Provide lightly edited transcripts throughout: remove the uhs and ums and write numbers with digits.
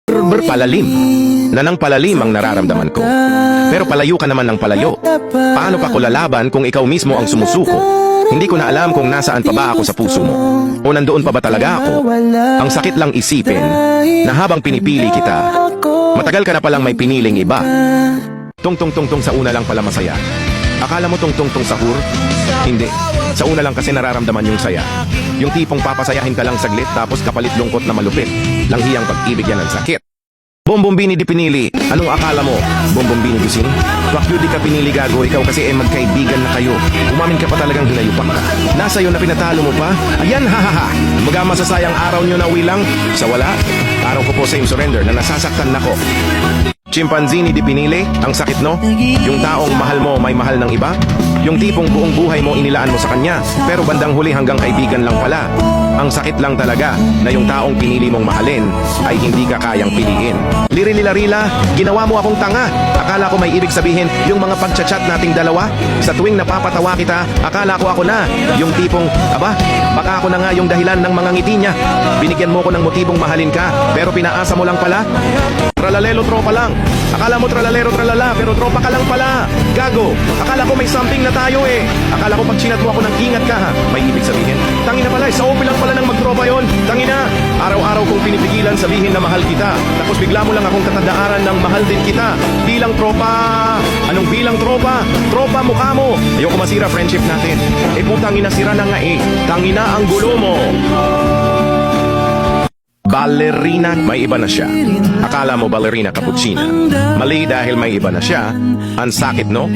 Palalim. Na ng palalim ang nararamdaman ko. Pero palayo ka naman ng palayo. Paano pa ko lalaban kung ikaw mismo ang sumusuko? Hindi ko na alam kung nasaan pa ba ako sa puso mo. O nandoon pa ba talaga ako? Ang sakit lang isipin na habang pinipili kita, matagal ka na palang may piniling iba. Tungtong-tungtong sa una lang pala masaya. Akala mo tungtong-tong sahur? Hindi. Sa una lang kasi nararamdaman yung saya. Yung tipong papasayahin ka lang saglit tapos kapalit lungkot na malupit. Langhiyang pag-ibig yan ang sakit. Bombombini di pinili. Anong akala mo? Bombombini Busing? Wakyo di ka pinili gago, ikaw kasi magkaibigan na kayo. Umamin ka pa talagang hinayupak ka. Nasa iyo na pinatalo mo pa? Ayan, hahaha. Maga masasayang araw nyo na wilang. Sa wala, araw ko po same surrender na nasasaktan nako. Chimpanzini di pinili? Ang sakit no? Yung taong mahal mo may mahal ng iba? Yung tipong buong buhay mo inilaan mo sa kanya, pero bandang huli hanggang kaibigan lang pala. Ang sakit lang talaga na yung taong pinili mong mahalin ay hindi ka kayang piliin. Lirili-larila, ginawa mo akong tanga. Akala ko may ibig sabihin yung mga pagchat-chat nating dalawa. Sa tuwing napapatawa kita, akala ko ako na. Yung tipong, aba, baka ako na nga yung dahilan ng mga ngiti niya. Binigyan mo ko ng motibong mahalin ka, pero pinaasa mo lang pala. Tralalelo tropa lang. Akala mo tralalero tralala, pero tropa ka lang pala. Gago, akala ko may something na tayo eh. Akala ko pag chinat mo ako ng ingat ka ha. May ibig sabihin, tangina pala, sa OP lang pala ng magtropa yon. Tangina, araw-araw kong pinipigilan sabihin na mahal kita. Tapos bigla mo lang akong tatandaaran ng mahal din kita. Bilang tropa. Anong bilang tropa? Tropa mukha mo. Ayoko masira friendship natin. Eh putang ina, sira na nga eh. Tangina ang gulo mo. Ballerina, may iba na siya. Akala mo ballerina cappuccina. Mali dahil may iba na siya. Ang sakit no?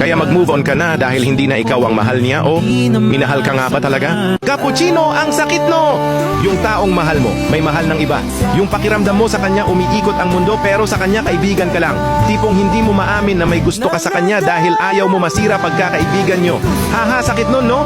Kaya mag-move on ka na dahil hindi na ikaw ang mahal niya o minahal ka nga ba talaga? Cappuccino, ang sakit no? Yung taong mahal mo, may mahal ng iba. Yung pakiramdam mo sa kanya umiikot ang mundo pero sa kanya kaibigan ka lang. Tipong hindi mo maamin na may gusto ka sa kanya dahil ayaw mo masira pagkakaibigan nyo. Haha, sakit nun no?